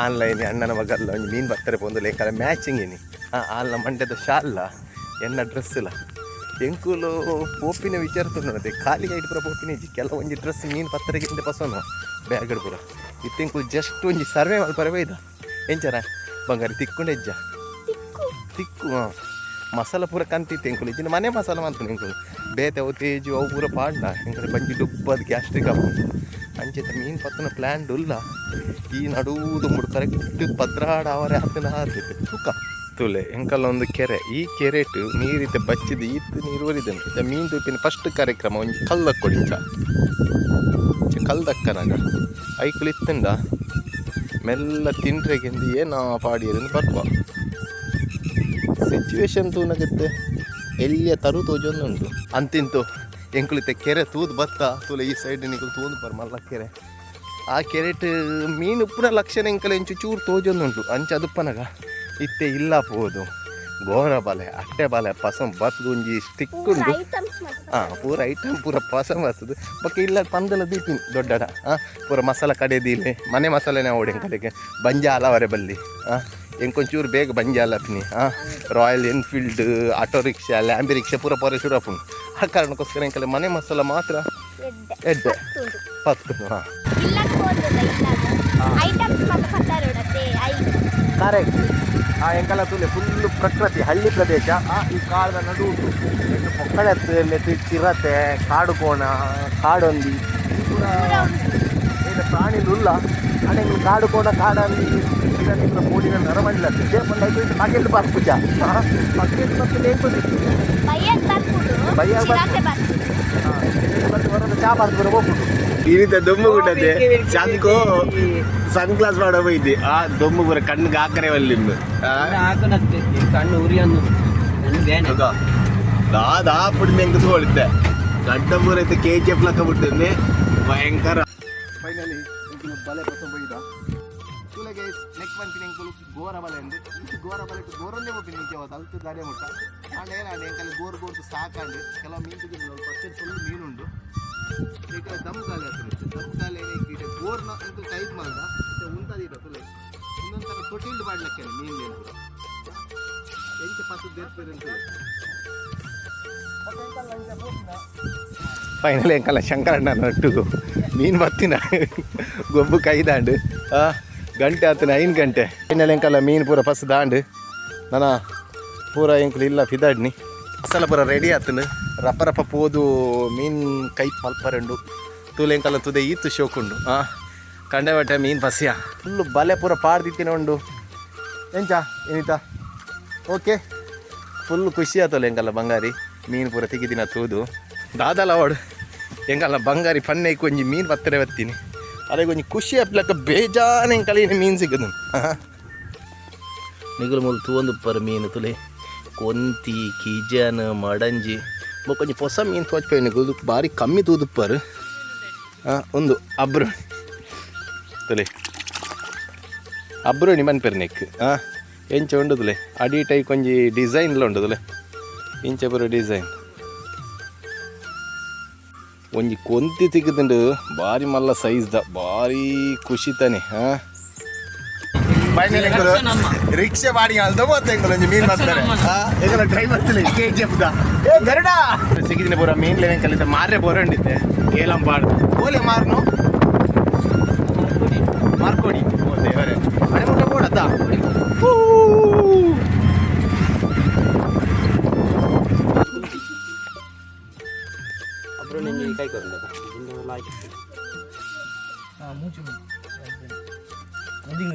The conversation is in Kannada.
ಆನ್ಲೈನ್ ಅಣ್ಣನ ಮಗಲ್ಲ ಒಂದು ಮೀನು ಬರ್ತಾರೆ ಬಂದು ಲೇಖನ ಮ್ಯಾಚಿಂಗ್ ಏನಿ ಆಲ್ನ ಮಂಡ್ಯದ ಶಾಲ್ಲ ಎನ್ನ ಡ್ರೆಸ್ ಇಲ್ಲ ಎಂಕುಲು ಪೋಪಿನ ವಿಚಾರ ನೋಡದೆ ಖಾಲಿಗೆ ಇಟ್ಟು ಪೂರ ಪೋಪಿನ ಇಜ್ಜಿ ಕೆಲವೊಂದು ಡ್ರೆಸ್ ಮೀನು ಪತ್ತರೆಗಿಂತ ಪಸೋನು ಬ್ಯಾಗ್ ಪೂರ ಇತ್ತೆಂಕುಲು ಜಸ್ಟ್ ಒಂಜಿ ಸರ್ವೆ ಮಲ್ಪರೆ ಬೈದ ಎಂಚಾರ ಬಂಗಾರಿ ತಿಕ್ಕೊಂಡು ಹೆಜ್ಜ ತಿಕ್ಕು ಮಸಾಲ ಪೂರ ಕಂತಿತ್ತು ಎಂಕುಲು ಇಜ್ಜಿನ ಮನೆ ಮಸಾಲ ಮಾಡ್ತಾನೆ ಎಂಕುಲು ಬೇತೆ ಅವು ತೇಜು ಅವು ಪೂರ ಪಾಡ್ನ ಎಂಕುಲು ಬಂಜಿ ಡುಬ್ಬದು ಗ್ಯಾಸ್ಟ್ರಿಕ್ ಅವು ಅಂಚೆತ ಮೀನು ಪತ್ತನ ಪ್ಲ್ಯಾನ್ ಇಲ್ಲ ಈ ನಡುವುದು ಮುಡು ಕರೆಕ್ಟ್ ಪದ್ರಾಡ ಅವರೇ ಹತ್ತಿನ ಹಾರ್ತಿತ್ತು ತೂಕ ತುಲೆ ಎಂಕಲ್ಲ ಒಂದು ಕೆರೆ ಈ ಕೆರೆಟು ನೀರಿತ್ತೆ ಬಚ್ಚಿದ್ದು ಈತ್ತು ನೀರು ಒರಿದಂತೆ ಇದು ಮೀನು ತುಪ್ಪಿನ ಫಸ್ಟ್ ಕಾರ್ಯಕ್ರಮ ಒಂದು ಕಲ್ದಕ್ಕೊಡಿಂಚ ಕಲ್ದಕ್ಕನಾಗ ಐಕ್ಳು ಇತ್ತಂಡ ಮೆಲ್ಲ ತಿಂಡ್ರೆಗೆಂದು ಏನೋ ಪಾಡಿಯರಿಂದ ಬರ್ಬ ಸಿಚುವೇಶನ್ ತೂನಗತ್ತೆ ಎಲ್ಲಿಯ ತರು ತೋಜೊಂದುಂಟು ಅಂತಿಂತು ಎಂಕುಳಿತೆ ಕೆರೆ ತೂದು ಬತ್ತ ತುಲೆ ಈ ಸೈಡ್ ನಿಗಳು ತೂದು ಬರ್ ಮಲ್ಲ ಕೆರೆ ಆ ಕೆರೆಟ್ ಮೀನು ಪೂರ ಲಕ್ಷಣ ಎಂಕಲ ಎಂಚು ಚೂರು ತೋಜೊಂದುಂಟು ಅಂಚ ಅದುಪ್ಪನಗ ಇತ್ತೆ ಇಲ್ಲ ಪೋದು ಗೋರ ಬಲೆ ಅಟ್ಟೆ ಬಲೆ ಪಸಂ ಬತ್ಗುಂಜಿ ಸ್ಟಿಕ್ ಉಂಟು ಪೂರ ಐಟಮ್ ಪೂರ ಪಸಂ ಬರ್ತದೆ ಬಕ್ಕ ಇಲ್ಲ ಪಂದಲ ದೀಪಿನಿ ದೊಡ್ಡಡ ಪೂರ ಮಸಾಲ ಕಡೆದಿಲೆ ಮನೆ ಮಸಾಲೆನೇ ಓಡಿ ಕಡೆಗೆ ಬಂಜ ಅಲವರೆ ಬಲ್ಲಿ ಎಂಕೊಂಚೂರು ಬೇಗ ಬಂಜ ಅಲಪ್ನಿ ರಾಯಲ್ ಎನ್ಫೀಲ್ಡ್ ಆಟೋ ರಿಕ್ಷಾ ಲ್ಯಾಂಬಿ ರಿಕ್ಷಾ ಪೂರ ಪೊರೆ ಶುರಪ್ಪು ಆ ಕಾರಣಕ್ಕೋಸ್ಕರ ಎಂಕಲೆ ಮನೆ ಮಸಾಲ ಮಾತ್ರ ಎಡ್ಡೆ 10 ಕರೆಕ್ಟ್ ಎಂಕಲ ತುಲೆ ಫುಲ್ಲು ಪ್ರಕೃತಿ ಹಳ್ಳಿ ಪ್ರದೇಶ ಈ ಕಾಡದ ನಡು ಎಷ್ಟು ಪೊಕ್ಕಳೆತ್ತು ಚಿರತೆ ಕಾಡು ಕೋಣ ಕಾಡೊಂದಿ ಪೂರ ಏನು ಪ್ರಾಣಿಲುಲ್ಲ ಅಣ್ಣ ಕಾಡು ಕೋಣ ಕಾಡಲ್ಲಿ ನಿಮ್ಗೆ ಮೂಡಿನ ನರಮಂಡಲತ್ತೆ ದೇಪಂಡ ಐದು ಪಾಕೆಟ್ ಬಾರ್ ಪೂಜಾ ಪಾಕೆಟ್ ಮತ್ತು ಲೇಪದಿತ್ತು ಬರೋದು ಚಾ ಬಾರ್ದು ಹೋಗ್ಬಿಟ್ಟು ಇರಿತ ದೊಮ್ಮು ಗುಡ್ಡದೆ ಚಂಕೋ ಸನ್ ಗ್ಲಾಸ್ ಮಾಡೋ ಬೈದಿ ಆ ದೊಮ್ಮು ಬರ ಕಣ್ಣಿಗೆ ಹಾಕರೆ ಒಲ್ಲಿಂದು ಕಣ್ಣು ಉರಿಯನ್ನು ದಾದಾ ಪುಡಿ ನೆಂಗೆ ತಗೊಳ್ತೆ ಗಡ್ಡ ಪೂರ ಐತೆ KGF ಲಕ್ಕ ಬಿಡ್ತೇನೆ ಭಯಂಕರ ಫೈನಲಿ ಬಲೆ ಪಸ ಬೈದ ತುಲೆಗೆ ನೆಕ್ ಬಂತೀನಿ ಎಂಕುಲು ಗೋರ ಬಲೆ ಅಂದು ಗೋರ ಬಲೆ ಗೋರನ್ನೇ ಹೋಗಿ ನಿಂಚೆ ಹೋದ ಅಲ್ತು ದಾಡೆ ಮುಟ್ಟ ಆಂಡ ಏನಾಡಿ ಎಂಕಲ್ಲಿ ಗೋರ್ದು ಸಾಕಾಂಡು ಕೆಲವು ಮೀನು ತಿಂಗಳು ಫಸ್ಟ್ ಫುಲ್ ಮೀನುಂಡು ಈಗ ದಮ್ಗಾಲಿ ಹತ್ತಿರುತ್ತೆ ದಮ್ಗಾಲಿ ಏನಕ್ಕೆ ಬೋರ್ನ ಇದು ಕೈದು ಮಾಡ್ದ ಮತ್ತೆ ಉಂಟದಿರ ತುಲೆ ಇನ್ನೊಂದು ಥರ ತೊಟ್ಟಿಲ್ಡು ಮಾಡ್ಲಿಕ್ಕೆ ಮೀನು ಕೂಡ ಎಂಚ ಪತ್ತು ಬೇರ್ಪೇರೆ ಅಂತ ಫೈನಲ್ ಎಂಕಲ್ಲ ಶಂಕರಣ್ಣ ನಟ್ಟು ಮೀನು ಬತ್ತಿನ ಗೊಬ್ಬು ಕೈದಾಂಡು ಗಂಟೆ ಆತನ 5 ಗಂಟೆ ಫೈನಲ್ ಎಂಕಲ್ಲ ಮೀನು ಪೂರ ಫಸ್ಟ್ ದಾಂಡು ನಾನು ಪೂರ ಎಂಕಲು ಇಲ್ಲ ಫಿದಾಡ್ನಿ ಮಸಾಲ ಪೂರ ರೆಡಿ ಆತನು ರಪ್ಪ ರಪ್ಪ ಪೋದು ಮೀನು ಕೈ ಮಲ್ಪರೆಂಡು ತೂಲೆ ಎಂಕಲ್ಲ ತುದೆ ಈತು ಶೋಕುಂಡು ಕಂಡೆ ಬಟ್ಟೆ ಮೀನು ಪಸ್ಯ ಫುಲ್ಲು ಬಲೆ ಪೂರ ಪಾಡ್ದಿತ್ತಿನ ಉಂಡು ಎಂಚ ಏನಿತ ಓಕೆ ಫುಲ್ ಖುಷಿ ಆತಲ್ಲ ಎಂಕಲ್ಲ ಬಂಗಾರಿ ಮೀನು ಪೂರ ತೆಗಿದಿನ ತೂದು ದಾದಲ ಅವಡು ಎಂಕಲ್ಲ ಬಂಗಾರಿ ಪನ್ನೆ ಕೊಂಜಿ ಮೀನು ಬತ್ತರೆ ಬತ್ತೀನಿ ಅದೇ ಕೊಂಚ ಖುಷಿ ಅಪ್ಲಕ್ಕ ಬೇಜಾನ ಎಂಕಲ್ಲ ಮೀನು ಸಿಗದು ನಿಗುಲು ಮೂಲು ತೂಂದು ಪರ ಮೀನು ತುಲೆ ಕೊಂತಿ ಕಿಜನ್ ಮಡಂಜಿ ಕೊಂಚ ಹೊಸ ಮೀನು ತೋಚ್ಪೈ ನಿಗುಲು ಭಾರಿ ಕಮ್ಮಿ ತೂದುಪ್ಪರು ಒಂದು ಅಬ್ರೋಣಿ ತುಲೆ ಅಬ್ರೋಣಿ ಮನ್ಪೆರ್ ನೆಕ್ ಎಂಚ ಉಂಡು ತುಲೆ ಅಡಿ ಟೈ ಕೊಂಜಿ ಡಿಸೈನ್ಲ ಉಂಡು ತುಲೆ ಇಂಚ ಪೂರ ಡಿಸೈನ್ ಒಂಜಿ ಕೊಂತಿ ಸಿಕ್ಕುದುಂಡು ಭಾರಿ ಮಲ್ಲ ಸೈಜ್ದ ಭಾರಿ ಖುಷಿ ತಾನೆ ಫೈನಲ್ ರಿಕ್ಷಾ ಬಾಡಿ ಒಂಜಿ ಮೀನು ಬರ್ತಾರೆ ಈಗ ಟ್ರೈ ಮಾಡ್ತಿಲ್ಲ KGF ಏ ಗರುಡ ಸಿಕ್ಕಿದ್ದೀನಿ ಪೂರ ಮೀನ್ ಲೆವೆನ್ ಕಲಿತ ಮಾರ್ರೆ ಬೋರಂಡಿದ್ದೆ ಏಲಂ ಬಾಡು ಓಲೆ ಮಾರ್ನು ಮಾರ್ಕೊಡಿ ಓ ದೇವರೇ ಮನೆ ಮುಟ್ಟ ಬೋಡತ್ತ ಅಬ್ರು ನಿಂಗೆ ಕೈ ಕೊರಲ್ಲ ಇಂದು ಲೈಕ್ ಮೂಚು ನದಿ